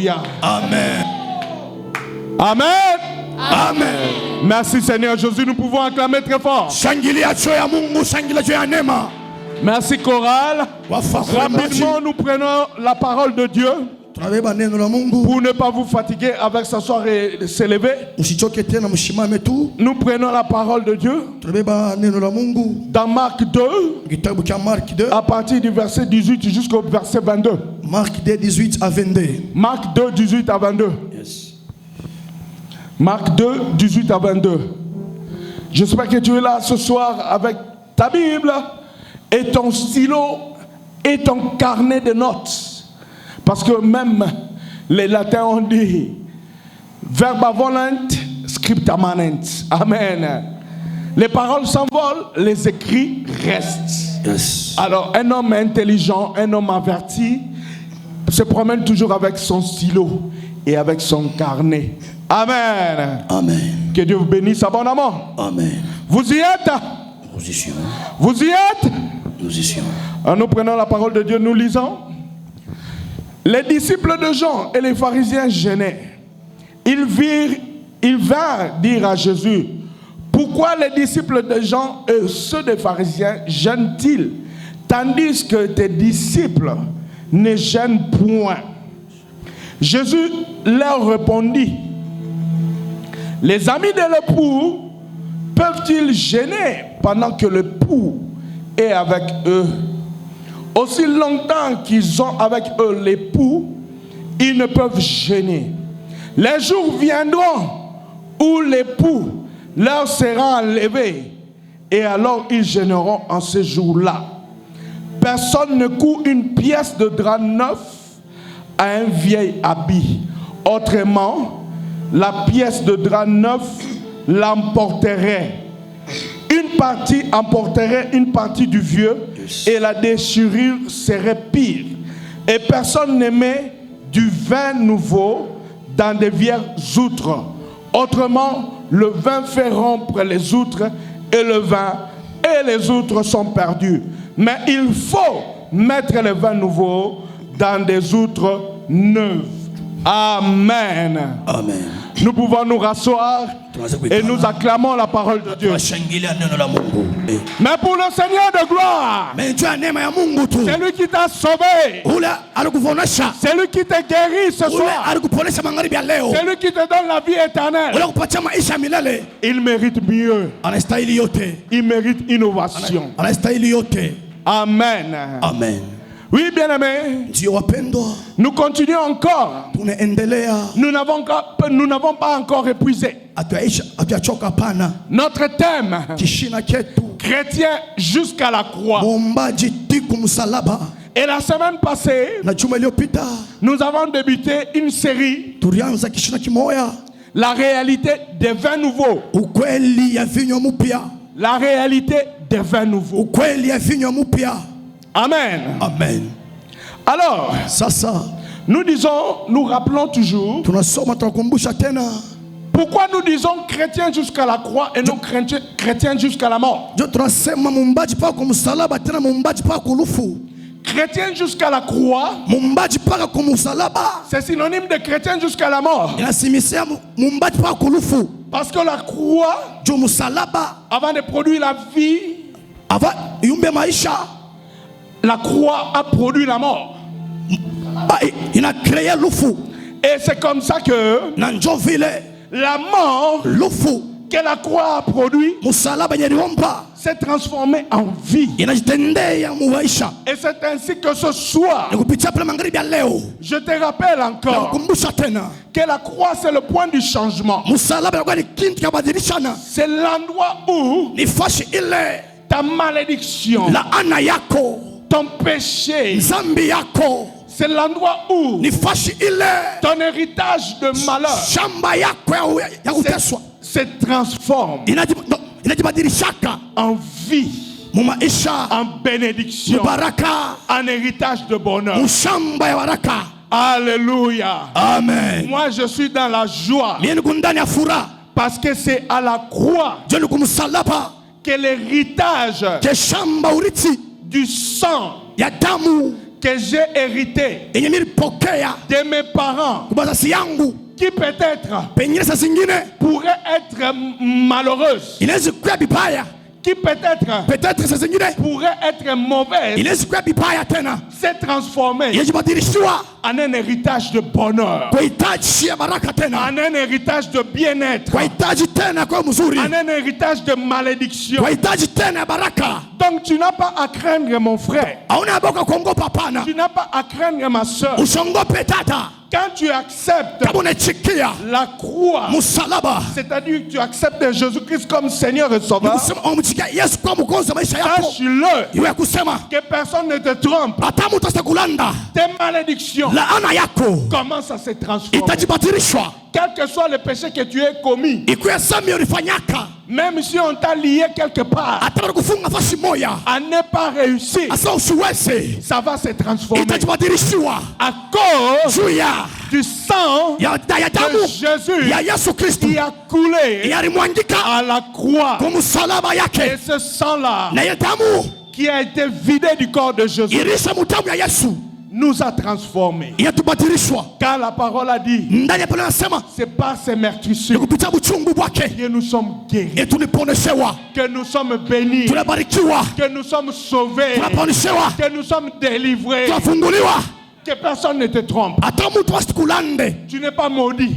Alléluia. Amen. Amen. Amen. Merci Seigneur Jésus, nous pouvons acclamer très fort. Merci chorale. Rapidement nous prenons la parole de Dieu pour ne pas vous fatiguer avec s'asseoir et s'élever. Nous prenons la parole de Dieu dans Marc 2 à partir du verset 18 jusqu'au verset 22. Marc 2, 18 à 22. Marc 2, 18 à 22. Yes. Marc 2, 18 à 22. J'espère que tu es là ce soir avec ta Bible et ton stylo et ton carnet de notes. Parce que même les latins ont dit verba volant, scripta manent. Amen. Les paroles s'envolent, les écrits restent. Yes. Alors un homme intelligent, un homme averti se promène toujours avec son stylo et avec son carnet. Amen. Amen. Que Dieu vous bénisse abondamment. Amen. Vous y êtes? Nous y sommes. Vous y êtes? Nous y sommes. Nous prenons la parole de Dieu, nous lisons. Les disciples de Jean et les pharisiens gênaient. Ils vinrent dire à Jésus, pourquoi les disciples de Jean et ceux des pharisiens gênent-ils, tandis que tes disciples ne gênent point? Jésus leur répondit, les amis de l'époux peuvent-ils gêner pendant que l'époux est avec eux? Aussi longtemps qu'ils sont avec eux l'époux, ils ne peuvent gêner. Les jours viendront où l'époux leur sera enlevé, et alors ils gêneront en ce jour-là. Personne ne coud une pièce de drap neuf à un vieil habit. Autrement, la pièce de drap neuf l'emporterait. Une partie emporterait une partie du vieux et la déchirure serait pire. Et personne ne met du vin nouveau dans des vieilles outres. Autrement, le vin fait rompre les outres et le vin et les outres sont perdus. Mais il faut mettre le vin nouveau dans des outres neuves. Amen. Amen. Nous pouvons nous rasseoir et nous acclamons la parole de Dieu. Mais pour le Seigneur de gloire, c'est lui qui t'a sauvé, c'est lui qui t'a guéri ce soir, c'est lui qui te donne la vie éternelle. Il mérite mieux, il mérite innovation. Amen. Amen. Oui, bien-aimés, nous continuons encore. Nous n'avons pas encore épuisé notre thème, chrétien jusqu'à la croix. Et la semaine passée, nous avons débuté une série, la réalité des vins nouveaux. La réalité des vins nouveaux. Amen. Amen. Alors, nous rappelons toujours pourquoi nous disons chrétien jusqu'à la croix et non chrétien jusqu'à la mort. Chrétien jusqu'à la croix, c'est synonyme de chrétien jusqu'à la mort. Parce que la croix, avant de produire la vie, la croix a produit la mort. Et c'est comme ça que la mort que la croix a produit s'est transformée en vie. Et c'est ainsi que ce soir, je te rappelle encore que la croix c'est le point du changement. C'est l'endroit où ta malédiction, ton péché, c'est l'endroit où ton héritage de malheur se transforme en vie, en bénédiction, en héritage de bonheur. Alléluia. Amen. Moi je suis dans la joie parce que c'est à la croix que l'héritage du sang que j'ai hérité yenye nilipokea de mes parents, kwa wazazi yangu, qui peut-être pengine saa zingine pourrait être malheureuse, inaweza kuwa vibaya, qui peut-être saa zingine pourrait être mauvaise, inaweza kuwa vibaya tena, s'est transformée yajibadilishiwa en un héritage de bonheur, kwa hitaji ya baraka tena, en un héritage de bien-être, kwa hitaji tena kwa mzuri, en un héritage de malédiction. kwa hitaji tena ya baraka. Donc tu n'as pas à craindre mon frère, Hauna boka kuogopa, hapana, tu n'as pas à craindre ma soeur. usiongope tata. Quand tu acceptes Kama unachikia la croix, msalaba, c'est-à-dire que tu acceptes Jésus-Christ comme Seigneur et Sauveur, umchikia Yesu kwa mwokozi wa maisha yako, sache-le iwe kusema que personne ne te trompe. hata mtu asikulanda, Tes malédictions laana yako commencent à se transformer. itajibadilishwa, Quel que soit le péché que tu aies commis, ikuwe sami ulifanyaka, même si on t'a lié quelque part, hata kufunga fasi moja à ne pas réussir, asa usiweze, ça va se transformer itajibadilishiwa à cause juu ya du sang ya damu de Jésus ya Yesu Kristo qui a coulé yalimwangika à la croix. kwa msalaba Et yake, ce sang-là na ya damu qui a été vidé du corps de Jésus ilisha mutamu ya Yesu nous a transformés. yatubadilishwa. Car la parole a dit, Ndani ya Biblia nasema c'est par ces meurtrissures kupitia uchungu wake que nous sommes guéris, tuliponeshewa, que nous sommes bénis, tunabarikiwa, que nous sommes sauvés, tunaponeshewa, que nous sommes délivrés. tunafunguliwa, Que personne ne te trompe. hata mtu asikulande Tu n'es pas maudit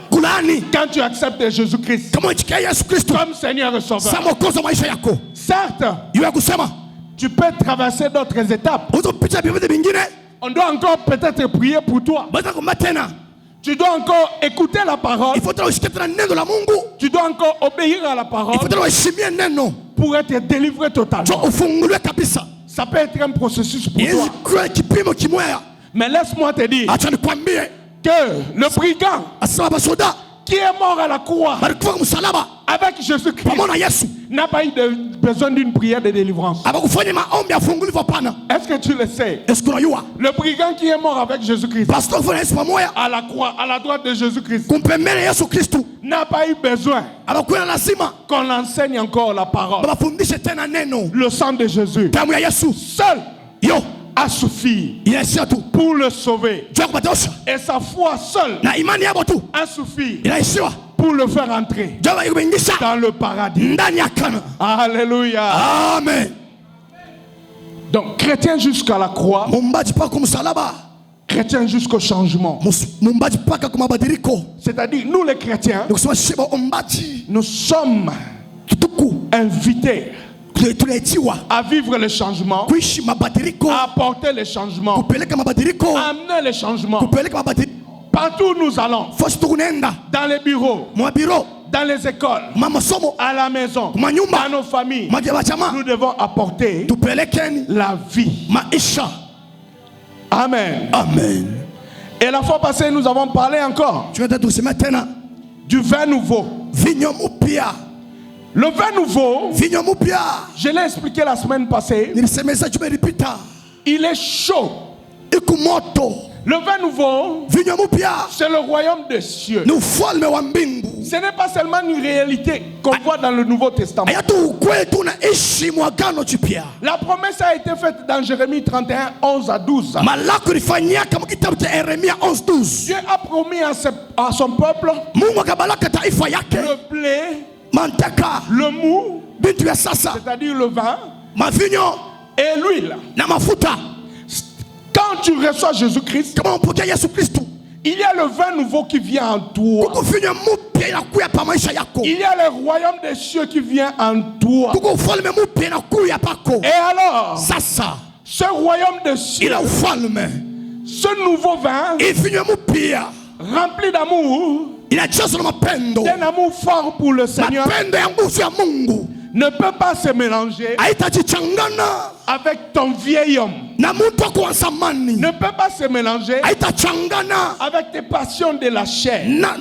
kulani. quand tu acceptes Jésus-Christ Kama unachikia Yesu Kristo comme Seigneur et Sauveur. sa mwokozi wa maisha yako, Certes, iwe kusema tu peux traverser d'autres étapes. uzopitia vipindi vingine, On doit encore peut-être prier pour toi. baweza kumba tena, Tu dois encore écouter la parole. il faudra usikie tena neno la Mungu, Tu dois encore obéir à la il parole faudra uheshimie neno pour être délivré jo totalement. ufunguliwe kabisa. Ça peut être un processus pour Yezi toi. kuwa kipimo kimoya. Mais laisse-moi te dire Acha nikwambie, que le brigand asema basoda qui est mort à la croix balikufa kumsalaba avec Jésus-Christ pamoja na Yesu, n'a pas eu besoin d'une prière de délivrance. abakufanya maombi afunguliwe, hapana. Est-ce que tu le sais? Est-ce que unajua Le brigand qui est mort avec Jésus-Christ pastor kufanya Yesu pamoja à la croix, à la droite de Jésus-Christ, kumpembele Yesu Kristo, n'a pas eu besoin abakuwa na lazima qu'on enseigne encore la parole. babafundishe tena neno. Le sang de Jésus Damu ya Yesu seul yo a suffi inaishia tu pour le sauver. juu ya kubatosha, Et sa foi seule na imani yabo tu a suffi inaishiwa pour le faire entrer juu ya kuingisha dans le paradis. ndani ya kana. Alléluia. Amen. Donc, chrétien jusqu'à la croix, Mumbaji paka kumsalaba, chrétien jusqu'au changement. mumbaji paka kumabadiliko. C'est-à-dire, nous les chrétiens, Nikusema shiba ombaji nous sommes kituku invités tunaitiwa à vivre le changement, kuishi mabadiliko, à apporter le changement, kupeleka mabadiliko, à amener le changement. kupeleka mabadiliko Partout où nous allons, fosi tukunenda dans les bureaux, mwabiro dans les écoles, mamasomo à la maison, manyumba dans nos familles, majabachama nous devons apporter tupelekeni la vie. maisha. Amen. Amen. Et la fois passée, nous avons parlé encore Tunataka tuseme tena du vin nouveau. vinyo mupya, Le vin nouveau, vinyo mupya. je l'ai expliqué la semaine passée, Nilisemeza juma ilipita, il est chaud. iku moto. Le vin nouveau, Vinyo mupya c'est le royaume des cieux. ni ufalme wa mbingu. Ce n'est pas seulement une réalité qu'on voit dans le Nouveau Testament. Hayatu ukweli tunaishi mwagano jipya. La promesse a été faite dans Jérémie 31, 11 à 12. Malako ilifanyika mu kitabu cha Yeremia 11:12. Dieu a promis à son peuple Mungu akabaraka taifa yake le blé, mantaka, le mou, bintu ya sasa, c'est-à-dire le vin, mavinyo et l'huile. na mafuta. Quand tu reçois Jésus-Christ, Kama umpokea Yesu Kristo, il y a le vin nouveau qui vient en toi. kuko vinyo mupya inakuya pa maisha yako. Il y a le royaume des cieux qui vient en toi. Kuko ufalme mupya inakuya pako. Et alors, Sasa ce royaume des cieux, ila ufalme, ce nouveau vin ivinyo mupya rempli d'amour, inajazwa na mapendo, d'un amour fort pour le Seigneur, mapendo ya nguvu ya Mungu. ne peut pas se mélanger Haitajichangana avec ton vieil homme. na mtu wako wa zamani, Ne peut pas se mélanger haitachangana avec tes passions de la chair. na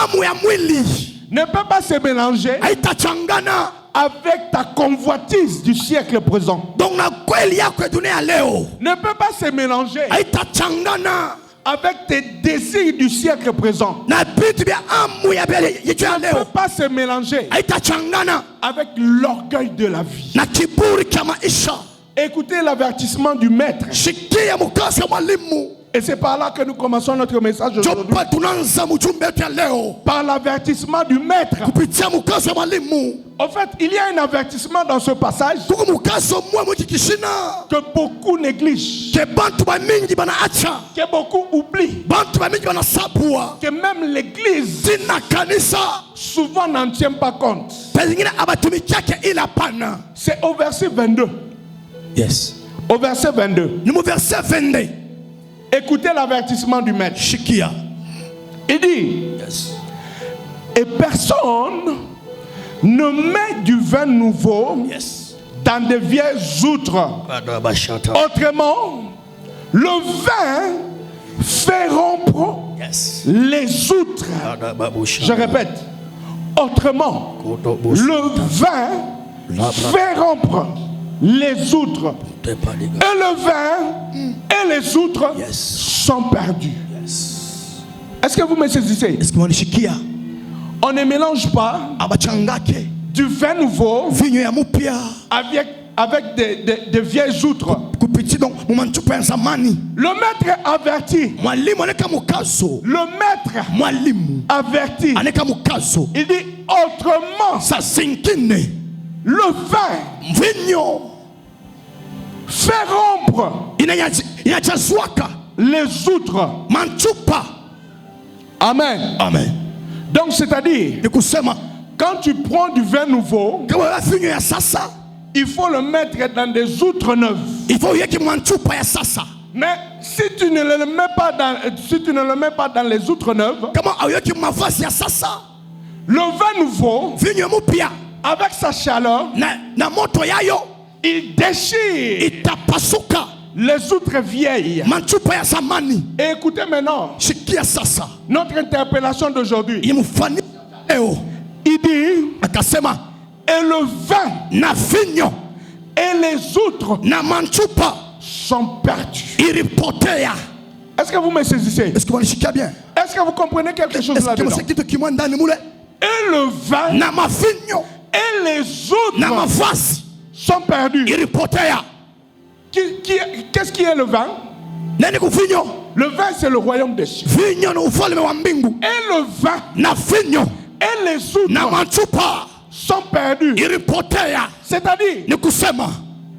amu ya mwili, Ne peut pas se mélanger haitachangana avec ta convoitise du siècle présent. donc na kweli yako ya dunia leo, Ne peut pas se mélanger haitachangana avec tes désirs du siècle présent. na vitu vya amu ya yetu ya Ne peut leo, pas se mélanger haitachangana avec l'orgueil de la vie. na kiburi cha maisha. Écoutez l'avertissement du maître. shikia mukasi wa mwalimu. Et c'est par là que nous commençons notre message aujourd'hui. Jopa tunaanza mjumbe wetu ya leo Par l'avertissement du maître. kupitia mukasi wa mwalimu. En fait, il y a un avertissement dans ce passage Kuko mukasi mwa mukikishina que beaucoup négligent, ke bantu ba mingi bana acha, que beaucoup oublient, bantu ba mingi bana sabua, que même l'église zina kanisa souvent n'en tient pas compte. pengine abatumikiake ila pana. C'est au verset 22. Yes. Au verset 22. Ni mu verset 22. Écoutez l'avertissement du maître. Shikia. Il dit, Yes. et personne ne met du vin nouveau Yes. dans de vieilles outres. Autrement, le vin fait rompre Yes. les outres. Je répète, autrement, le vin fait rompre les outres. Et le vin et les outres Yes. sont perdus. Est-ce que vous me saisissez? Est-ce que vous shikia? On ne mélange pas Abachangake. du vin nouveau Vinyo ya mupya. avec des vieilles outres. Kupiti donc mumanchupa ya zamani. Le maître avertit. Mwalimu aneka mukazo. Le maître Mwalimu avertit. aneka mukazo. Il dit autrement, Sa zingine le vin vinyo fait rompre inajazwaka les outres. manchupa. Amen. Amen. Donc c'est-à-dire, Ni kusema quand tu prends du vin nouveau, kama ya vinyo ya sasa il faut le mettre dans des outres neuves. il faut yeki manchupa ya sasa. Mais si tu ne le mets pas dans les outres neuves, Kama ayoki mavazi ya sasa, le vin nouveau, vinyo mupya avec sa chaleur, na moto yayo il déchire itapasuka les outres vieilles. manchupa ya zamani. Et écoutez maintenant, Shikia sasa. notre interpellation d'aujourd'hui. Imufani leo Il dit, akasema et le vin na vinyo et les outres na manchupa sont perdus. ilipotea. Est-ce que vous me saisissez? Est-ce que vous nishikia bien? Est-ce que vous comprenez quelque chose Est-ce que là-dedans? vous kitu kimwa ndani mule Et le vin na mavinyo et les na autres mavazi sont perdus. ilipotea. Qu'est-ce qui est le vin? Nani kuvinyo? Le vin, c'est le royaume des cieux. Vinyo ni ufalme wa mbingu. Et le vin Na vinyo et les na autres manchupa sont perdus. ilipotea. C'est-à-dire, Ni kusema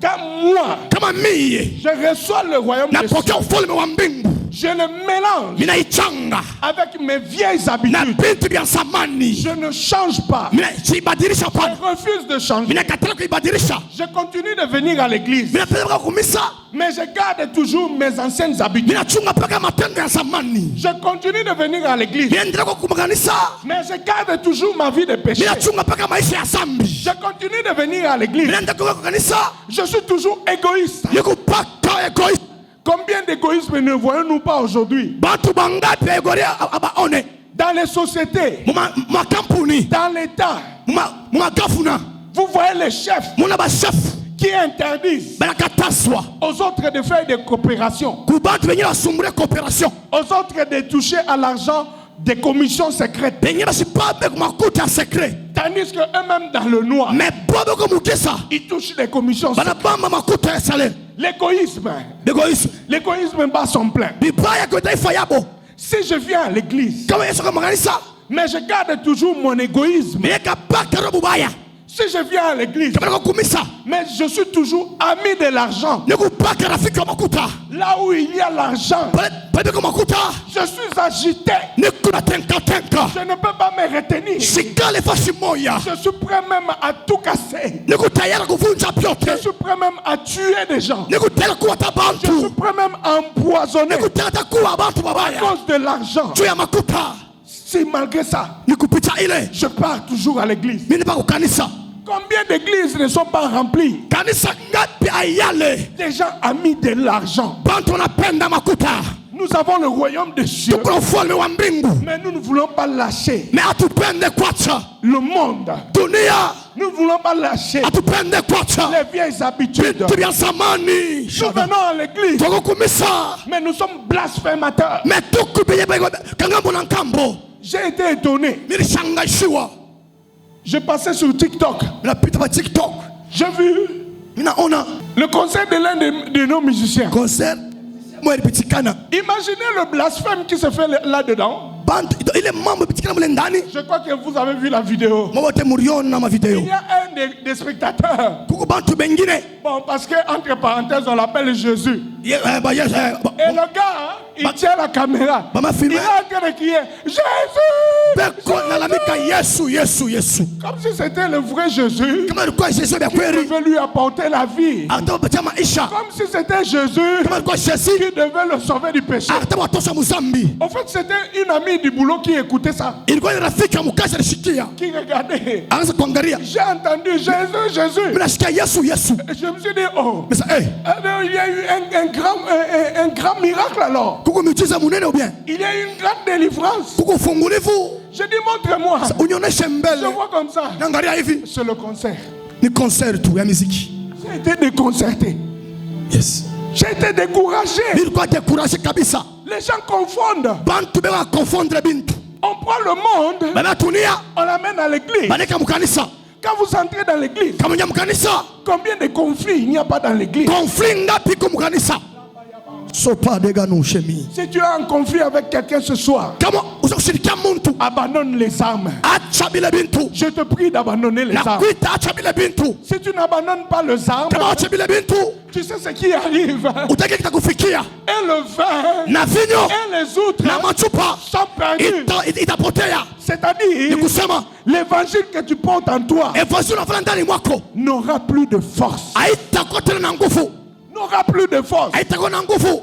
quand moi, kama mie je reçois le royaume des cieux, napokea ufalme wa mbingu, je le mélange minaichanga avec mes vieilles na habitudes. vitu vya zamani, Je ne change pas. siibadilisha Je pana, refuse de changer. minakatala kuibadilisha, Je continue de venir à l'église. minapeleka kumisa, Mais je garde toujours mes anciennes habitudes. minachunga mpaka matendo ya zamani, Je continue de venir à l'église. minaendelea kwa kumakanisa, Mais je garde toujours ma vie de péché. minachunga mpaka maisha ya zambi, Je continue de venir à l'église. minaendelea kwa kanisa, Je suis toujours égoïste. nikupaka egoist. Combien d'égoïsme ne voyons-nous pas aujourd'hui? Bantu bangapi egoria abaone Dans les sociétés, makampuni, dans l'État, magavuna, vous voyez les chefs muna bashefu qui interdisent banakataswa aux autres de faire des coopérations, kubantu benye basumbule coopération, aux autres de toucher à l'argent des commissions secrètes. benye basipabe kumakuta ya secret, Tandis que eux-mêmes dans le noir, mais bobe komukisa ils touchent les commissions secrètes. banabamba makuta ya salaire. L'égoïsme, Egoisme l'égoïsme bat son plein. bibaya kwa taifa yabo, Si je viens à l'église, kama Yesu kwa makanisa, mais je garde toujours mon égoïsme. meka paka robo baya, Si je viens à l'église, kama nako kumisa, mais je suis toujours ami de l'argent. nikupaka rafiki wa makuta, Là où il y a l'argent, pale kwa makuta, je suis agité. nikuna tenka tenka, Je ne peux pas me retenir. shikale fashi moya, Je suis prêt même à tout casser. nikutayara kuvunja Je vyote, suis prêt même à tuer des gens. nikutayara kuwata Je suis bantu, prêt même à empoisonner nikutayara kuwa bantu à babaya cause de l'argent. juu ya makuta. Si malgré ça, Nikupita ile je pars toujours à l'église. mimi nipa kukanisa, Combien d'églises ne sont pas remplies? kanisa ngapi ayale Des gens amis de l'argent. bantu wanapenda makuta. Nous avons le royaume des cieux, Tuko na ufalme wa mbingu, mais nous ne voulons pas lâcher mais hatupende kwacha le monde. dunia, Nous ne voulons pas lâcher hatupende kwacha les vieilles habitudes. vitu vya zamani. Nous venons à l'église, Tuko kumisa, mais nous sommes blasphémateurs. mais tuku benye kangambo na nkambo. J'ai été étonné. Nilishangaishiwa, Je passais sur TikTok. napita pa TikTok, J'ai vu Ninaona le concert de l'un de nos musiciens. concert moi ilipitikana. Imaginez le blasphème qui se fait là-dedans. Bantu ile mambo ilipitikana mule ndani. Je crois que vous avez vu la vidéo. Mwote muriona ma video. Il y a un des spectateurs. Kuko bantu bengine. Bon, parce que entre parenthèses, on l'appelle Jésus. Et Yes, le gars, il tient la caméra. Mama Il filme. est en train de crier Jésus! Beko nalamika Yesu Yesu Yesu. Comme si c'était le vrai Jésus Kama ilikuwa Yesu ya qui kweli. devait lui apporter la vie. Atampatia maisha. Comme si c'était Jésus Kama ilikuwa Yesu. qui devait le sauver du péché. Atawatosha muzambi. En fait, c'était une amie du boulot qui écoutait ça, Ilikuwa ni rafiki ya mkazi alishikia. qui regardait. Anaanza kuangalia. J'ai entendu Jésus, Jésus. Mimi nasikia Yesu Yesu. Et je me suis dit, oh, Mesa il y a eu un grand miracle alors. kuko miujiza munene ou bien? Il y a eu une grande délivrance. Kuko ufungulivu. Je dis, montre-moi. Unionyeshe Je mbele. vois comme ça. Naangalia hivi. C'est le concert. Ni concert tu ya muziki. J'ai été déconcerté. Yes. J'ai été découragé. Nilikuwa découragé kabisa. Les gens confondent. Bantu bewa confondre bintu. On prend le monde, Banatunia. on l'amène à l'église. Baneka mukanisa. Quand vous entrez dans l'église, Kama nya mukanisa. combien de conflits il n'y a pas dans l'église? Conflit ngapi ku mukanisa? Sopa dega no shemi. Si tu es en conflit avec quelqu'un ce soir, Kama uzakushirikia muntu. abandonne les armes. Acha bile bintu. Je te prie d'abandonner les armes. Nakuita acha bile bintu. Si tu n'abandonnes pas les armes, Kama acha bile bintu. tu sais ce qui arrive. Utake kitakufikia. Et le vin Na vinyo. et les autres Na machupa. sont perdus. Itapotea. C'est-à-dire, Ni kusema l'évangile que tu portes en toi evangeli unafanya ndani mwako n'aura plus de force. haitakuwa tena na nguvu. N'aura plus de force. Haitakuwa na nguvu.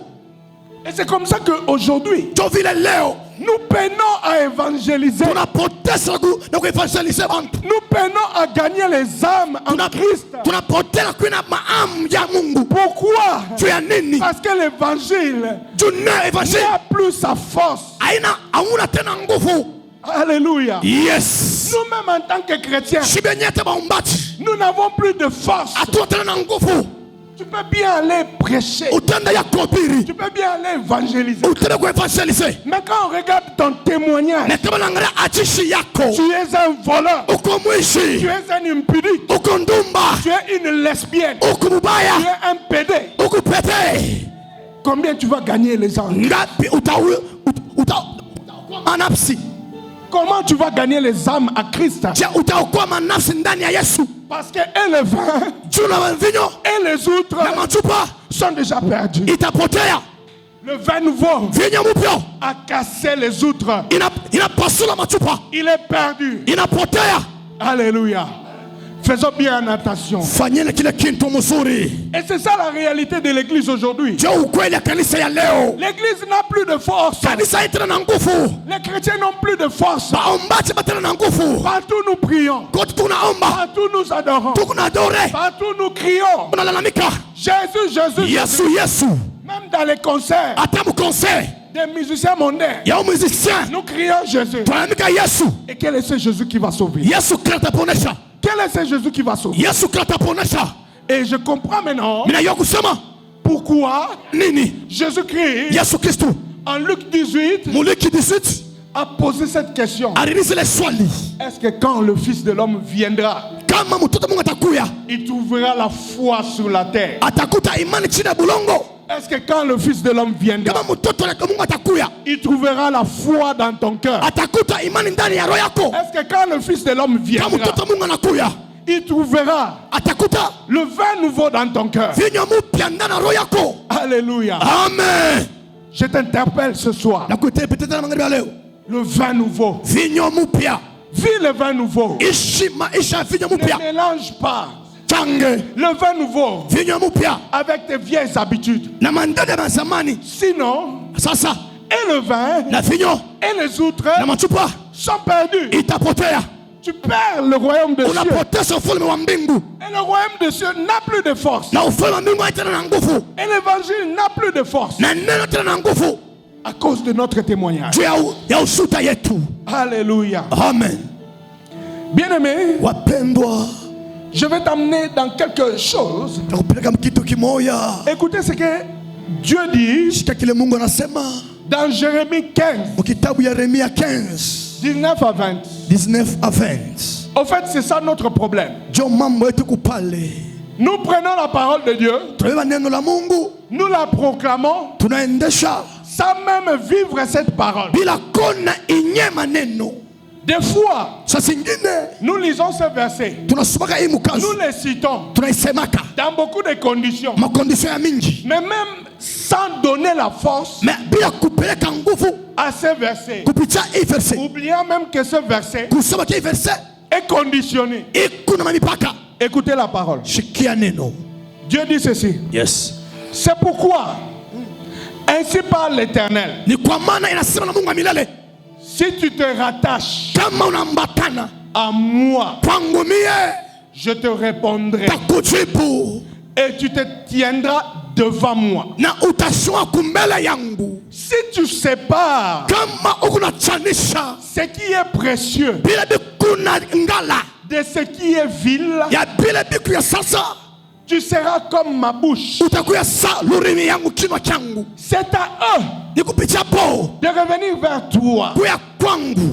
Et c'est comme ça qu'aujourd'hui, Ndio vile leo nous peinons à évangéliser. tunapoteza na kuevangelize bantu. Nous peinons à gagner les âmes en Christ. Tunapoteza kuina maamu ya Mungu. Pourquoi? Juu ya nini? Parce que l'évangile Juu na evangeli n'a plus sa force. hauna tena nguvu. Alléluia. Yes. Nous-mêmes en tant que chrétiens, Shibenyete baumbaji. nous n'avons plus de force. Hatuna tena na nguvu. Tu peux bien aller prêcher. Utenda ya kuhubiri. Tu peux bien aller évangéliser. Utenda kuevangelize. Mais quand on regarde ton témoignage, Na kama naangalia ajishi yako. tu es un voleur. Uko Tu mwishi. es un impudique. Uko ndumba. Tu es une lesbienne. Uko Tu mubaya. es un pédé. Uko pete. Combien tu vas gagner les âmes? Ngapi utakuwa manafsi? Comment tu vas gagner les âmes à Christ? Je utakuwa manafsi ndani ya Yesu. Parce que et le vin Juu na vinyo et les autres na machupa sont déjà perdus. itapotea. Le vin nouveau Vinyo mpya a cassé les autres. inapasula machupa. Il est perdu. Inapotea. Alléluia. Faisons bien attention. Fanyeni kile kitu mzuri. Et c'est ça la réalité de l'église aujourd'hui. Je ukweli ya kanisa ya leo. L'église n'a plus de force. Kanisa haitana na nguvu. Les chrétiens n'ont plus de force. Baombaji batana na nguvu. Partout nous prions. Kote tunaomba. Partout nous adorons. Tunadore. Partout nous crions. Tunalalamika. Jésus, Jésus, Yesu Yesu. Même dans les concerts Hata mkonse des musiciens mondains, ya musicien. nous crions Jésus. Tunalalamika Yesu. Et quel est ce Jésus qui va sauver? Yesu Kristo ataponesha. Quel est ce Jésus qui va sauver? Yesu Kristo ataponesha. Et je comprends maintenant Mina yo kusema pourquoi nini? Jésus-Christ, Yesu Kristo. en Luc 18, Muliki 18 a posé cette question. aliuliza ile swali. Est-ce que quand le Fils de l'homme viendra, Kama mtoto Mungu atakuya, il trouvera la foi sur la terre? atakuta imani chini ya bulongo. Est-ce que quand le Fils de l'homme viendra, Kama mtoto wa Mungu atakuya, il trouvera la foi dans ton cœur? atakuta imani ndani ya roho yako. Est-ce que quand le Fils de l'homme Kama viendra, mtoto wa Mungu anakuya, il trouvera atakuta le vin nouveau dans ton cœur? vinyo mpya ndani ya roho yako. Alléluia. Amen. Je t'interpelle ce soir. Nakuita petete na magharibi ya leo. Le vin nouveau. Vinyo mpya. Vis le vin nouveau. Ishi maisha ya vinyo Ne mpya. mélange pas Change le vin nouveau vinyo mpya avec tes vieilles habitudes. na mandada ya zamani. Sinon, Sasa et le vin na vinyo et les autres na machupa sont perdus. itapotea. Tu perds le royaume de Dieu. Unapoteza ufalme wa mbingu. Et le royaume de Dieu n'a plus de force. Na ufalme wa mbingu haitana na nguvu. Et l'évangile n'a plus de force Na neno tena na nguvu. à cause de notre témoignage. Juu ya ushuta yetu. Alléluia. Amen. Bien-aimé, Wapendwa, je vais t'amener dans quelque chose. nakupeleka kitu kimoya. Écoutez ce que Dieu dit Shika kile Mungu anasema dans Jérémie 15, mu kitabu ya Yeremia 15 19 à 20. 19 à 20. Au fait, c'est ça notre problème. Jo mambo yetu kupale. Nous prenons la parole de Dieu, tunabeba neno la Mungu, nous la proclamons, tunaendesha sans même vivre cette parole. bila kona inyema neno. Des fois, Saa zingine nous lisons ce verset, tunasomaka hii nous mkazo, les citons tunaisemaka dans beaucoup de conditions, makondisio ya mingi, mais même sans donner la force mais bila kupeleka nguvu à ce verset, kupitia hii verse, oubliant même que ce verset kusoma hii verse est conditionné. iko na mipaka. Écoutez la parole. Shikia neno. Dieu dit ceci. Yes. C'est pourquoi, ainsi parle l'Éternel, Ni kwa maana inasema na Mungu wa milele, si tu te rattaches kama unaambatana à moi, kwangu mie, je te répondrai takujibu et tu te tiendras devant moi. na utashuka kumbele yangu. Si tu sépares Kama ukunachanisha ce qui est précieux bila bikuna ngala de ce qui est vil, ya bila biku ya sasa, tu seras comme ma bouche. utakuya sa lurimi yangu, kinywa changu. C'est à eux Ni kupitia po de revenir vers toi kuya kwangu,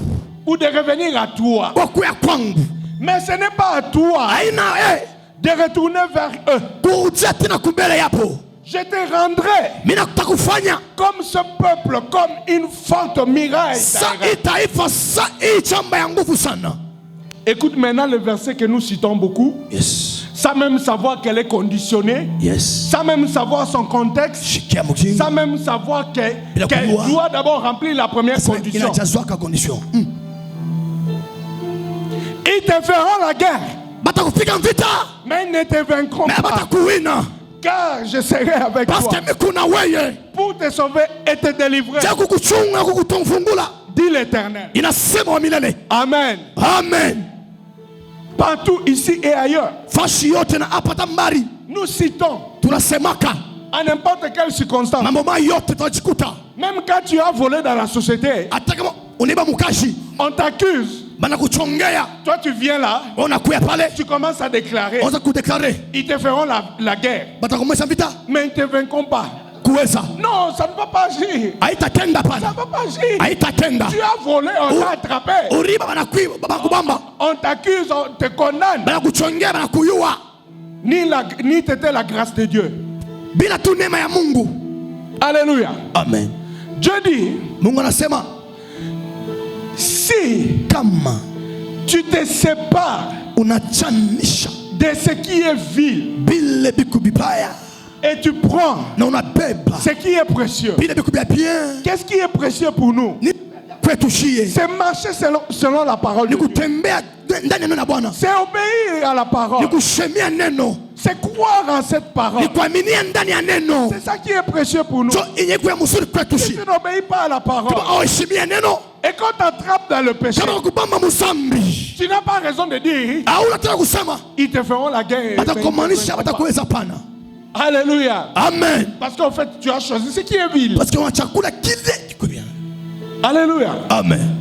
ou de revenir à toi. kwa kuya kwangu. Mais ce n'est pas à toi Aina de retourner vers eux. kurudia tena kumbele yapo. Je te rendrai Mina kutakufanya comme ce peuple, comme une forte muraille. sa itaifa, sa ichamba ya nguvu sana. Écoute maintenant le verset que nous citons beaucoup, Yes. sans même savoir qu'elle est conditionnée, Yes. sans même savoir son contexte, Shikia mukini. sans même savoir qu'elle kujua. doit d'abord remplir la première condition. Inajazwaka condition. Ils te feront la guerre, Batakupika vita, mais ils ne te vaincront mais pas, batakuwina. car je serai avec Parce toi que mikuna weye, pour te sauver et te délivrer, ja kukuchunga kukutomfungula. dit l'Éternel. Inasema wa milele. Amen. Amen. Partout ici et ailleurs, Fashi yote na apata mbari, nous citons tunasemaka à n'importe quelle circonstance, mambo ma yote tunajikuta. même quand tu as volé dans la société, Hata kama uniba mukashi, on t'accuse, banakuchongea, toi tu viens là, unakuya pale, tu commences à déclarer, onza kudeklare, ils te feront la guerre, batakomesha vita mais ils ne te vaincront pas. kuweza. Non, ça ne va pas agir. Haitatenda Ça pana. ne va pas agir. Haitatenda. Tu as volé, on t'a attrapé. Uriba banakubamba, On t'accuse, on te condamne. banakuchongea, banakuyua. Ni t'était la grâce de Dieu. Bila tu neema ya Mungu. Alléluia. Amen. Dieu dit, Mungu anasema si kama tu te sépares unachanisha de ce qui est vil bile biku bibaya et tu prends na unabeba ce qui est précieux, bile biku bya bien, qu'est-ce qui est précieux pour nous? ni kwetu shie, C'est marcher selon la parole de ni Dieu. kutembea ndani ya neno la Bwana, C'est obéir à la ni parole. kushemia neno, C'est croire en cette parole. ni kuaminia ndani ya neno. C'est ça qui est précieux pour nous. So inye kuya mzuri kwetu Si shie, tu n'obéis pas à la parole kama aweshimia neno, et qu'on t'attrape dans le péché, kama kubamba musambi, tu n'as pas raison de dire hauna tena kusema ils te feront la guerre. batakumanisha, batakuweza pana. Alléluia. Amen. Parce qu'en fait, tu as choisi ce qui est vil. Parce que wana chakula kile kiko bien. Alléluia. Amen.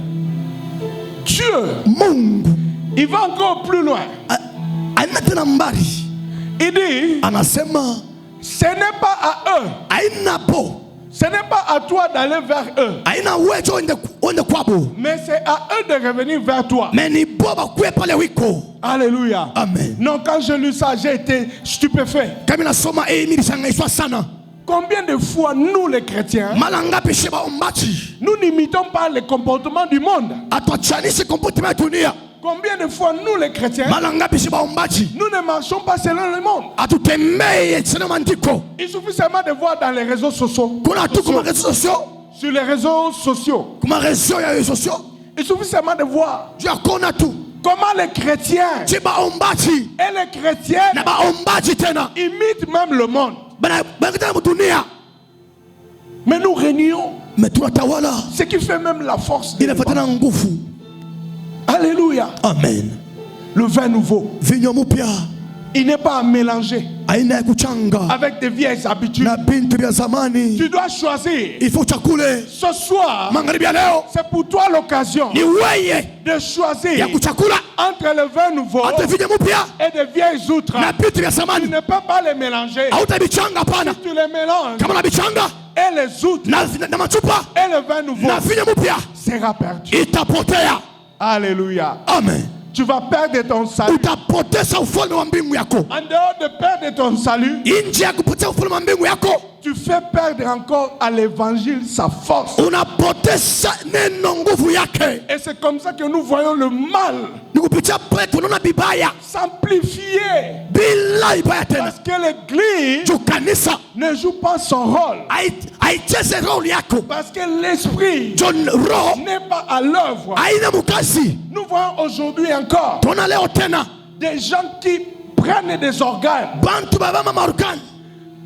Dieu, Mungu il va encore plus loin. aina tena mbali, Il dit, anasema ce n'est pas à eux, aina po, ce n'est pas à toi d'aller vers eux, aina uwezo uende kwabo, mais c'est à eux de revenir vers toi. mais ni boba kuwe pale wiko. Alléluia. Amen. Non, quand je lis ça, j'ai été stupéfait. Kama nasoma nilishangaishwa sana. Combien de fois nous les chrétiens, Mara ngapi sheba ombachi nous n'imitons pas les comportements du monde? atuachanishe comportement ya dunia. Combien de fois nous les chrétiens, Mara ngapi sheba ombachi nous ne marchons pas selon le monde? atutembee chini maandiko. Il suffit seulement de voir dans les réseaux sociaux. Kuna tu kuma réseaux sociaux, Sur les réseaux sociaux. kuma réseaux ya réseaux sociaux, Il suffit seulement de voir tu akona tu comment les chrétiens chiba ombachi et les chrétiens na ba ombachi tena imitent même le monde. bana bana dunia, Mais nous régnons. mais tunatawala, Ce qui fait même la force de inafuatana nguvu. Alléluia. Amen. Le vin nouveau, Vinyo mpya il n'est pas à mélanger aina ya kuchanga avec des vieilles habitudes. na bintu vya zamani. Tu dois choisir. Il faut chakule Ce soir, magharibi ya leo c'est pour toi l'occasion ni weye de choisir ya kuchakula entre le vin nouveau hata vinyo mpya et des vieilles outres. na bintu vya Tu zamani. ne peux pas les mélanger. Hautabichanga pana, Tu les mélanges kama na bichanga et les outres na machupa et le vin nouveau na vinyo mpya sera perdu. itapotea. Alléluia. Amen. tu vas perdre ton salut. utapoteza ufalme wa mbingu yako. En dehors de perdre ton salut, Nje ya kupoteza ufalme wa mbingu yako, tu fais perdre encore à l'évangile sa force. unapoteza neno nguvu yake. Et c'est comme ça que nous voyons le mal Ni kupitia pale tunaona bibaya s'amplifier. bila ibaya tena. Parce que l'église Juu kanisa ne joue pas son rôle. haicheze role yako. Parce que l'esprit John roho n'est pas à l'œuvre. haina mkazi. Nous voyons aujourd'hui encore Tunaona leo tena des gens qui prennent des organes. bantu babama marukani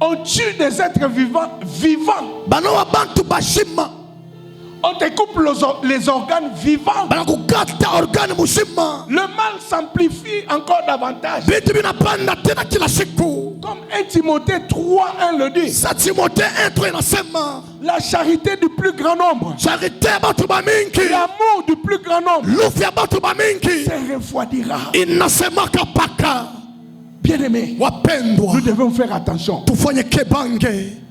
On tue des êtres vivants. banowa bantu bashima, On te coupe les organes vivants. banakukata organe mushima. Le mal s'amplifie encore davantage. Vitu vinapanda tena kila siku. Comme 1 Timothée 3:1 le dit. Sa Timothée 1:3 inasema La charité du plus grand nombre, charite ya batu bamingi, l'amour du plus grand nombre, lufu ya batu bamingi se refroidira. inasemaka paka. Bien-aimés, Wapendwa, nous devons faire attention. tufanye kebange.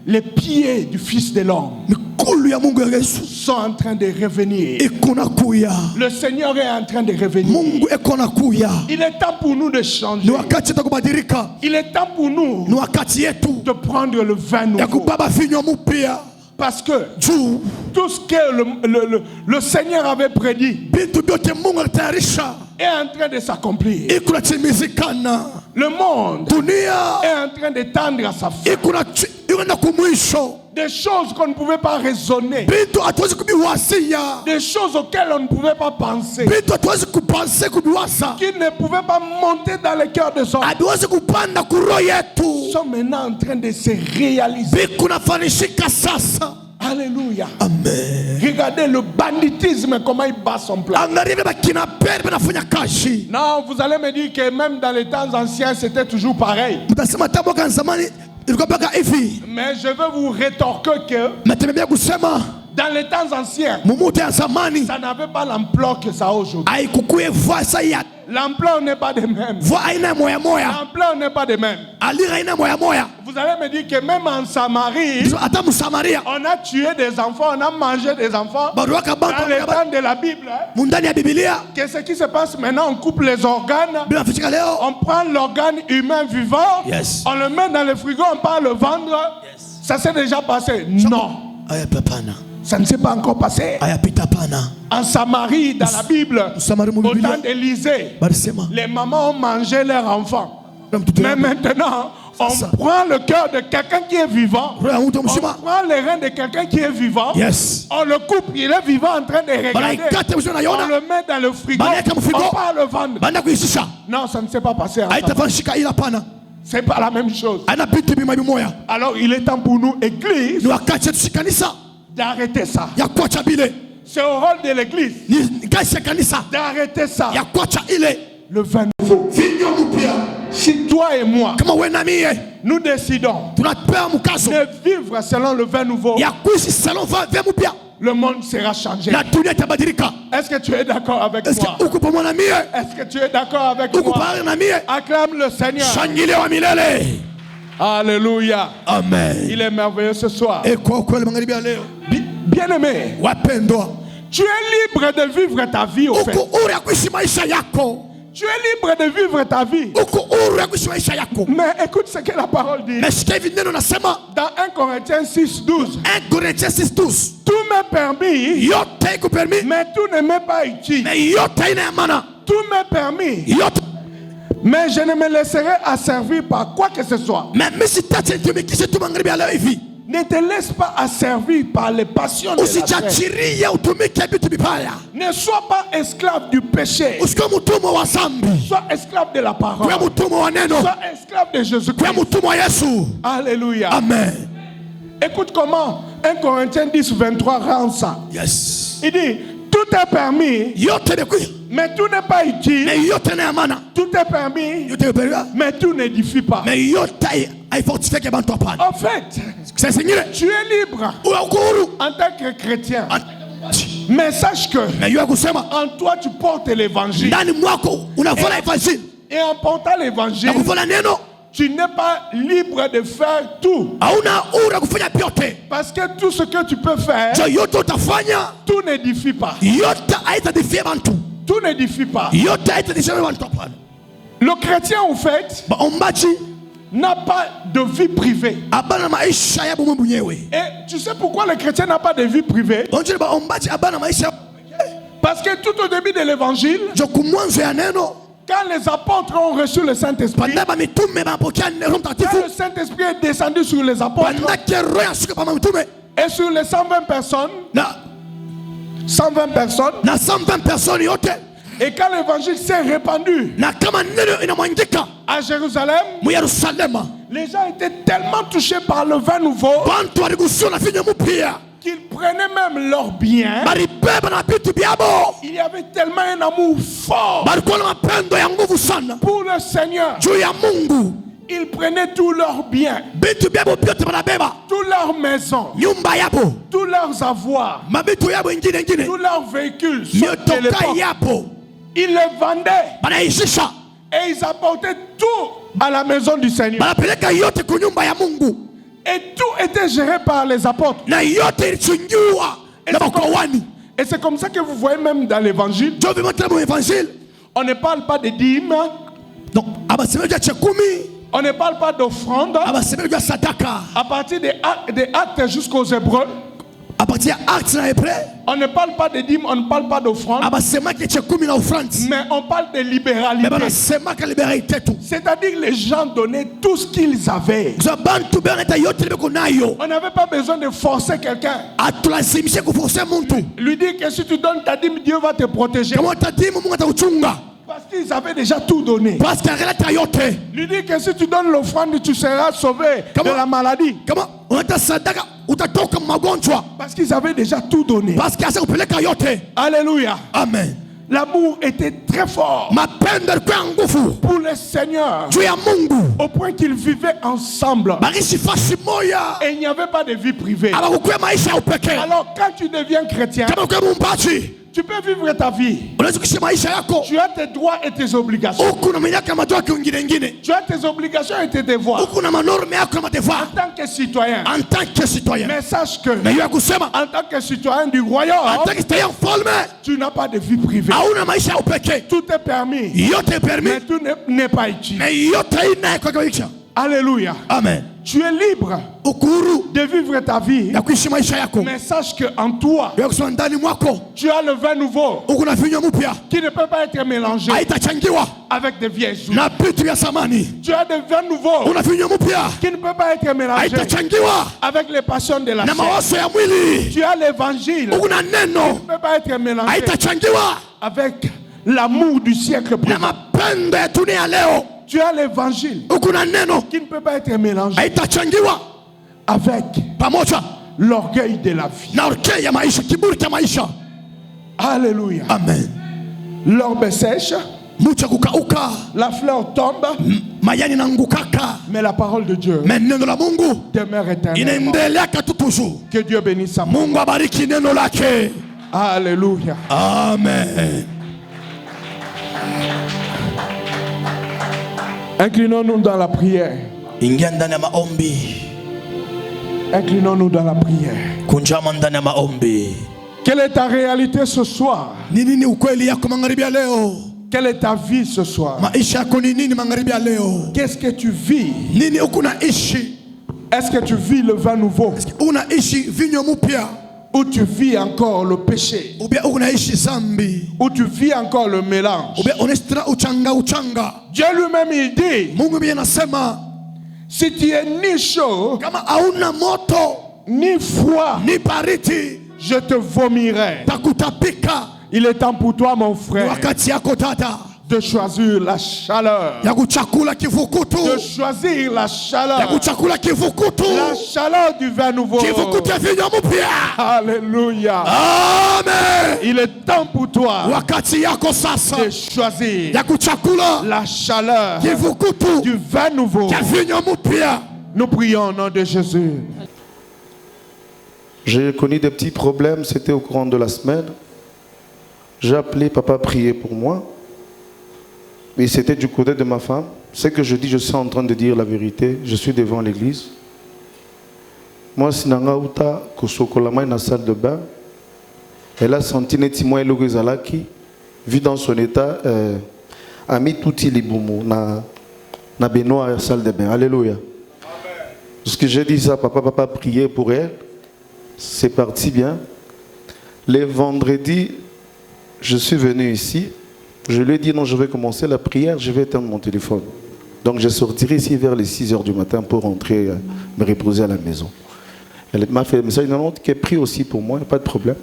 Les pieds du Fils de l'homme Mikulu ya Mungu ya Yesu sont en train de revenir. ikuna kuya. Le Seigneur est en train de revenir. Mungu ekona kuya. Il est temps pour nous de changer. Ni wakati yetu kubadilika. Il est temps pour nous Ni wakati yetu de prendre le vin ya nouveau. kubaba vinyo mupya. Parce que Juu tout ce que le Seigneur avait prédit bintu byote Mungu alitayarisha est en train de s'accomplir. ikuna timizikana. Le monde Dunia est en train de tendre à sa fin. ikuna kumwisho. Des choses qu'on ne pouvait pas raisonner. Bintu hatuwezi kubiwasia. Des choses auxquelles on ne pouvait pas penser. Bintu hatuwezi kupanse kubiwasa. Qui ne pouvaient pas monter dans le cœur des hommes. Hatuwezi kupanda kuroho yetu. Sont maintenant en train de se réaliser. Bikunafanishika sasa. Alléluia. Amen. Regardez le banditisme, comment il bat son plan. Angalia bakina pere banafanya kazi. Non, vous allez me dire que même dans les temps anciens, c'était toujours pareil. Mtasema taboka zamani ilikuwa baka hivi. Mais je veux vous rétorquer que Natemebea kusema dans les temps anciens, mumuti ya zamani ça n'avait pas l'ampleur que ça a aujourd'hui. haikukuye voix sa ya L'ampleur n'est pas de même. voix aina moya moya. L'ampleur n'est pas de même. Alira aina moya moya. Vous allez me dire que même en Samarie, Ata Msamaria on a tué des enfants, on a mangé des enfants. baruaka Dans bantu les temps de la Bible, hein, mundani ya Biblia qu'est-ce qui se passe maintenant? On coupe les organes, bila fichika leo. on prend l'organe humain vivant, Yes. on le met dans le frigo, on part le vendre. Ça s'est déjà passé? Non, Aya papana. ça ne s'est pas encore passé. Aya pita pana. En Samarie, dans la Bible, Samarie mu au Biblia. temps d'Élysée, Barisema. les mamans ont mangé leurs enfants. Nam tutu. Mais maintenant, on Ça. prend le cœur de quelqu'un qui est vivant. Roho ya mtu On mzima. prend les reins de quelqu'un qui est vivant. Yes. On le coupe, il est vivant en train de regarder. Banaikata mzima On naiona. le met dans le frigo. Banaweka mfrigo. On part le vendre. Banda kuisisha. Non, ça ne s'est pas passé. Ensemble. Haitafanishika ila pana. C'est pas la même chose. Ana bintu bima bimoya. Alors il est temps pour nous, Église, Ni wakati yetu kanisa d'arrêter ça. ya kuacha bile. C'est au rôle de l'Église Ni kazi ya kanisa d'arrêter ça. ya kuacha ile. Le vin nouveau. Vinyo mpya. Si toi et moi, Kama wewe na mie nous décidons tunapewa mkazo de vivre selon le vin nouveau, ya kuishi selon vya mpya le monde sera changé. na dunia itabadilika. Est-ce que tu es d'accord avec Est-ce moi? que uko pamoja na mie? Est-ce que tu es d'accord avec Uko moi? pamoja na mie? Acclame le Seigneur. Shangilia wa milele. Alléluia. Amen. Il est merveilleux ce soir. E kwa kweli magharibi ya leo. Bien-aimé, Wapendwa, tu es libre de vivre ta vie au fait. uko huru ya kuishi maisha yako. Tu es libre de vivre ta vie. Uko huru ya kuishi maisha yako. Mais écoute ce que la parole dit. Nasikia hivi neno nasema Dans 1 Corinthiens 6:12. 1 Corinthiens 6:12. Tout m'est permis, Yote iko permis, mais tout ne m'est pas utile. mais yote haina ya maana. Tout m'est permis, Yote. mais je ne me laisserai asservir par quoi que ce soit. Mais mimi sitaacha nitumikishe tu magharibi ya leo hivi. Ne te laisse pas asservir par les passions de la chair. Usijachirie utumike vitu vibaya. Ne sois pas esclave du péché. Usikuwe mtumwa wa dhambi. Sois esclave de la parole. Kuwa mtumwa wa neno. Sois esclave de Kuwa Jésus-Christ. mtumwa wa Yesu. Alléluia. Amen. Écoute comment 1 Corinthiens 10:23 rend ça. Yes. Il dit, tout est permis, Yote ni kuya. mais tout n'est pas utile. Mais yote na ya maana. Tout est permis, Yote yoperwa. mais tout n'édifie pas. Mais yote haifortifie kwa bantu hapana. En fait, Sasa singine. tu es libre Uko huru. en tant que chrétien. Mais sache que Na yeye kusema en toi tu portes l'évangile. ndani mwako unafanya evangelie. Et en portant l'évangile, Na kufanya neno tu n'es pas libre de faire tout. hauna huru kufanya vyote. Parce que tout ce que tu peux faire, Jo yote utafanya tout n'édifie pas. yote haitadifia bantu. Tout n'édifie pas. Le chrétien, en fait, n'a pas de vie privée. Et tu sais pourquoi le chrétien n'a pas de vie privée? Parce que tout au début de l'évangile, quand les apôtres ont reçu le Saint-Esprit, quand le Saint-Esprit est descendu sur les apôtres et sur les 120 personnes, 120 personnes, et quand l'évangile s'est répandu à Jérusalem, les gens étaient tellement touchés par le vin nouveau qu'ils prenaient même leurs biens. Il y avait tellement un amour fort pour le Seigneur. Ils prenaient tous leurs biens, toutes leurs maisons, tous leurs avoirs, tous leurs véhicules. Ils les vendaient et ils apportaient tout à la maison du Seigneur. Et tout était géré par les apôtres. Et c'est comme ça que vous voyez même dans l'évangile, on ne parle pas de dîmes, on ne parle pas d'offrande. À partir des actes jusqu'aux Hébreux, on ne parle pas de dîmes, on ne parle pas d'offrande, mais on parle de libéralité. C'est-à-dire les gens donnaient tout ce qu'ils avaient. On n'avait pas besoin de forcer quelqu'un. Lui dire que si tu donnes ta dîme, Dieu va te protéger. Parce qu'ils avaient déjà tout donné. Lui dire que si tu donnes l'offrande, tu seras sauvé de la maladie. Parce qu'ils avaient déjà tout donné. Alléluia. Amen. L'amour était très fort pour le Seigneur, au point qu'ils vivaient ensemble et il n'y avait pas de vie privée. Alors quand tu deviens chrétien, tu peux vivre ta vie. Tu as tes droits et tes obligations. Tu as tes obligations et tes devoirs en tant que citoyen. Mais sache que en tant que citoyen du royaume, tu n'as pas de vie privée. Tout est permis, mais tout n'est pas utile. Alléluia. Amen. Tu es libre de vivre ta vie, mais sache qu'en toi, tu as le vin nouveau qui ne peut pas être mélangé avec des vieilles choses. Tu as des vins nouveaux qui ne peut pas être mélangé avec les passions de la chair. Tu as l'évangile qui ne peut pas être mélangé avec l'amour du siècle présent. Tu as l'évangile qui ne peut pas être mélangé avec l'orgueil de la vie. Alléluia. Amen. L'herbe sèche, la fleur tombe, mais la parole de Dieu demeure éternellement. Que Dieu bénisse sa main. Alléluia. Amen. Inclinons-nous dans la prière. Inclinons-nous dans la prière. Quelle est ta réalité ce soir? Quelle est ta vie ce soir? Qu'est-ce que tu vis? Est-ce que tu vis le vin nouveau? Ou tu vis encore le péché? Ou tu vis encore le mélange? Dieu lui-même il dit, si tu es ni chaud, ni froid, je te vomirai. Il est temps pour toi, mon frère, de choisir la chaleur. De choisir la chaleur. La chaleur du vin nouveau. Alléluia. Amen. Il est temps pour toi de choisir la chaleur du vin nouveau. Nous prions au nom de Jésus. J'ai connu des petits problèmes, c'était au courant de la semaine. J'ai appelé papa prier pour moi. Mais c'était du côté de ma femme. Ce que je dis, je suis en train de dire la vérité. Je suis devant l'église. Moi, si nanga uta kosokolama na salle de bain, elle a senti netimo elogezalaki vu dans son état, a mis tout les boumou na Benoît à la salle de bain. Alléluia. Parce que j'ai dit ça, papa priait pour elle. C'est parti bien. Les vendredis, je suis venu ici. Je lui ai dit non, je vais commencer la prière, je vais éteindre mon téléphone. Donc je sortirai ici vers les 6 h du matin pour rentrer, me reposer à la maison. Elle m'a fait un message, non, qui est pris aussi pour moi, pas de problème.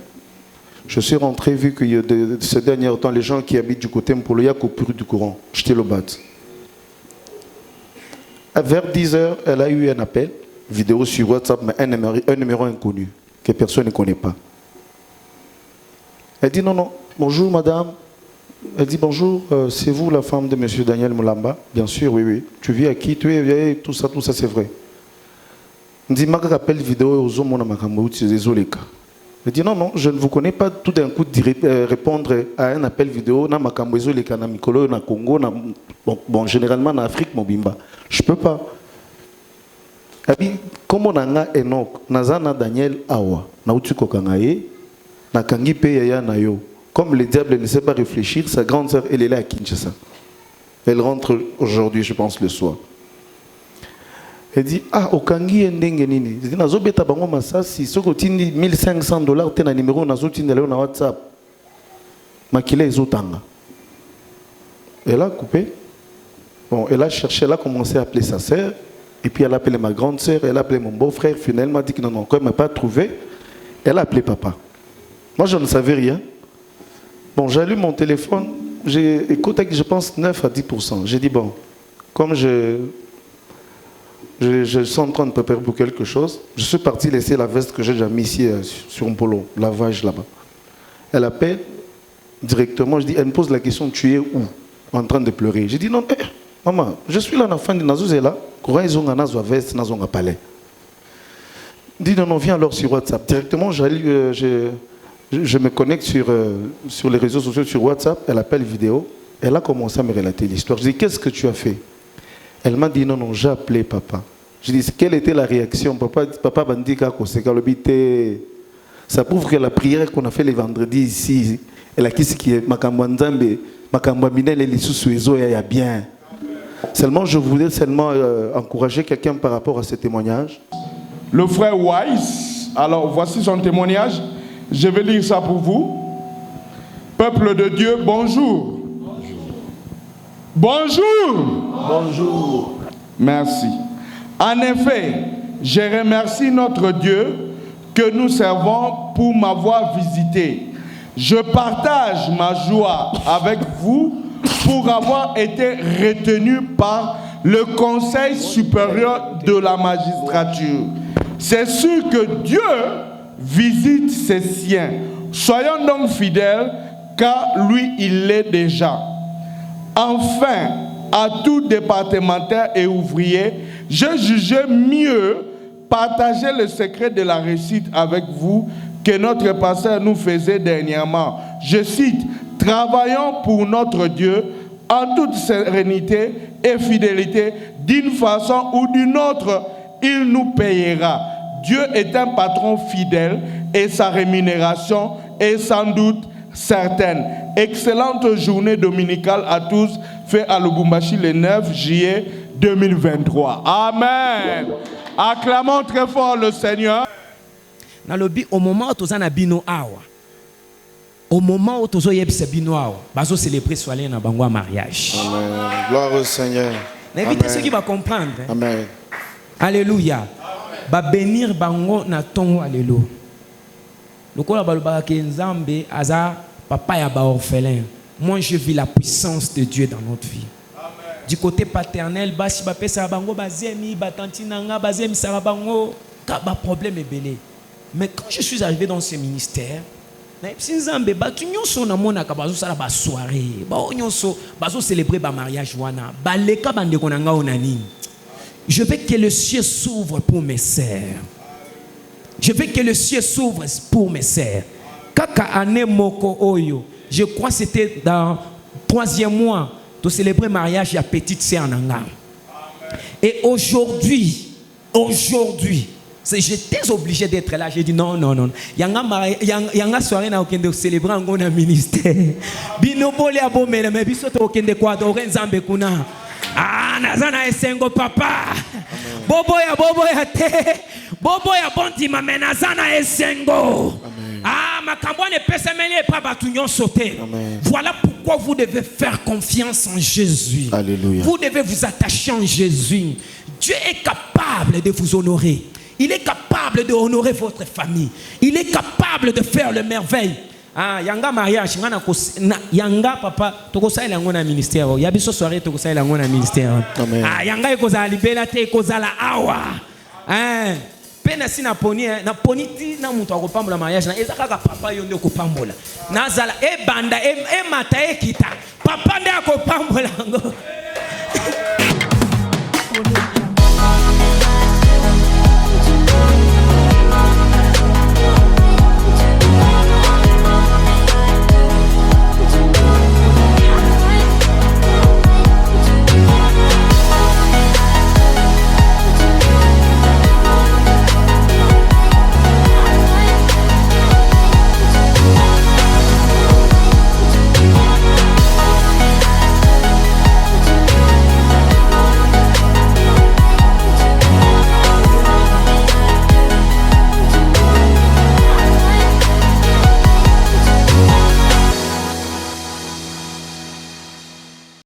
Je suis rentré, vu que de ce dernier temps, les gens qui habitent du côté Mpolo, il y a coupure du courant. J'étais le bat. Vers 10 h, elle a eu un appel, vidéo sur WhatsApp, mais un numéro inconnu, que personne ne connaît pas. Elle dit non, bonjour madame. Elle dit bonjour, c'est vous la femme de monsieur Daniel Moulamba? Bien sûr, oui. Tu vis à qui? Tu es vieille, tout ça c'est vrai. Elle dit, je appelle vidéo aux hommes, elle dit non, je ne vous connais pas. Tout d'un coup, répondre à un appel vidéo, na makambo les na Mikolo, na Congo, bon, généralement en Afrique, Mobimba. Je ne peux pas. Elle dit, comme on a Enoch, Nazana Daniel Awa, na Utuko Kangaye, na Kangi Peya na yo. Comme le diable ne sait pas réfléchir, sa grande sœur, elle est là à Kinshasa. Elle rentre aujourd'hui, je pense, le soir. Elle dit, au Kangi Ndengenini. Elle dit, nazo beta bango masasi, soko tindi $1,500, t'es na numéro, nazo tindi na WhatsApp. Makile ezotanga. Elle a coupé. Bon, elle a cherché, elle a commencé à appeler sa sœur. Et puis elle a appelé ma grande sœur, elle a appelé mon beau-frère. Finalement, elle m'a dit que non, elle ne m'a pas trouvé. Elle a appelé papa. Moi, je ne savais rien. Bon, j'allume mon téléphone, j'ai écouté que je pense 9 à 10%. J'ai dit, bon, comme je suis en train de préparer pour quelque chose, je suis parti laisser la veste que j'ai déjà mise ici sur un polo, lavage là-bas. Elle appelle directement, je dis, elle me pose la question, tu es où? En train de pleurer. J'ai dit, non, maman, je suis là, en fin de Nazou, là, quand ils ont un veste, ils ont un palais. Elle dit, non, viens alors sur WhatsApp. Directement, je me connecte sur les réseaux sociaux, sur WhatsApp, elle appelle vidéo, elle a commencé à me relater l'histoire. Je dis, qu'est-ce que tu as fait? Elle m'a dit, non, j'ai appelé papa. Je dis, quelle était la réaction? Papa m'a dit, ça prouve que la prière qu'on a fait les vendredis ici, elle a dit qui est bien. Seulement, je voulais encourager quelqu'un par rapport à ce témoignage. Le frère Wise, alors voici son témoignage. Je vais lire ça pour vous. Peuple de Dieu, bonjour. Bonjour. Bonjour. Merci. En effet, je remercie notre Dieu que nous servons pour m'avoir visité. Je partage ma joie avec vous pour avoir été retenu par le Conseil supérieur de la magistrature. C'est sûr que Dieu visite ses siens. Soyons donc fidèles, car lui, il l'est déjà. Enfin, à tout départementaire et ouvrier, je jugeais mieux partager le secret de la réussite avec vous que notre pasteur nous faisait dernièrement. Je cite, « Travaillons pour notre Dieu en toute sérénité et fidélité, d'une façon ou d'une autre, il nous payera. » Dieu est un patron fidèle et sa rémunération est sans doute certaine. Excellente journée dominicale à tous, fait à Lubumbashi le 9 juillet 2023. Amen. Acclamons très fort le Seigneur. Au moment où tu as bino awa, au moment où tu as bino awa, bazo célébrer soirée na bangwa mariage. Amen. Gloire au Seigneur. N'invitez ceux qui vont comprendre. Amen. Alléluia. Ba bénir bango na tongo alléluia. Lokola balobaka ke Nzambe aza papa ya ba orphelin. Moi je vis la puissance de Dieu dans notre vie. Amen. Du côté paternel, basi ba pesa bango bazemi batanti nanga bazemi sara bango ka ba problème ebele. Mais quand je suis arrivé dans ce ministère, na epsi Nzambe batu nyonso na mona ka bazo sala ba soirée, ba nyonso bazo célébrer ba mariage wana, ba leka bandeko nanga onani. Je veux que le ciel s'ouvre pour mes sœurs. Je veux que le ciel s'ouvre pour mes sœurs. Kaka ane moko oyo. Je crois que c'était dans le 3e mois de célébrer le mariage de la petite sœur Nanga. Et aujourd'hui, J'étais obligé d'être là. J'ai dit non. Yanga soirée na okende célébrer en gona ministère. Binobole abomela mais biso to okende kwa adorer Nzambe kuna. Ah nazana esengo papa. Bobo ya te. Bobo ya bondima mais nazana esengo. Ah makambo ne pesemeli pas batunyon sauter. Voilà pourquoi vous devez faire confiance en Jésus. Alléluia. Vous devez vous attacher en Jésus. Dieu est capable de vous honorer. Il est capable de honorer votre famille. Il est capable de faire le merveille. Ah, yanga mariage, yanga papa, tokosa ila ngona ministère. Yabiso soirée tokosa ila ngona ministère. Ah, yanga ekoza libela te ekoza la awa. Hein? Pena si na poni ti na mutu akopambola mariage na ezaka papa yo nde kopambola. Nazala e banda e mata e kita. Papa nde akopambola ngo.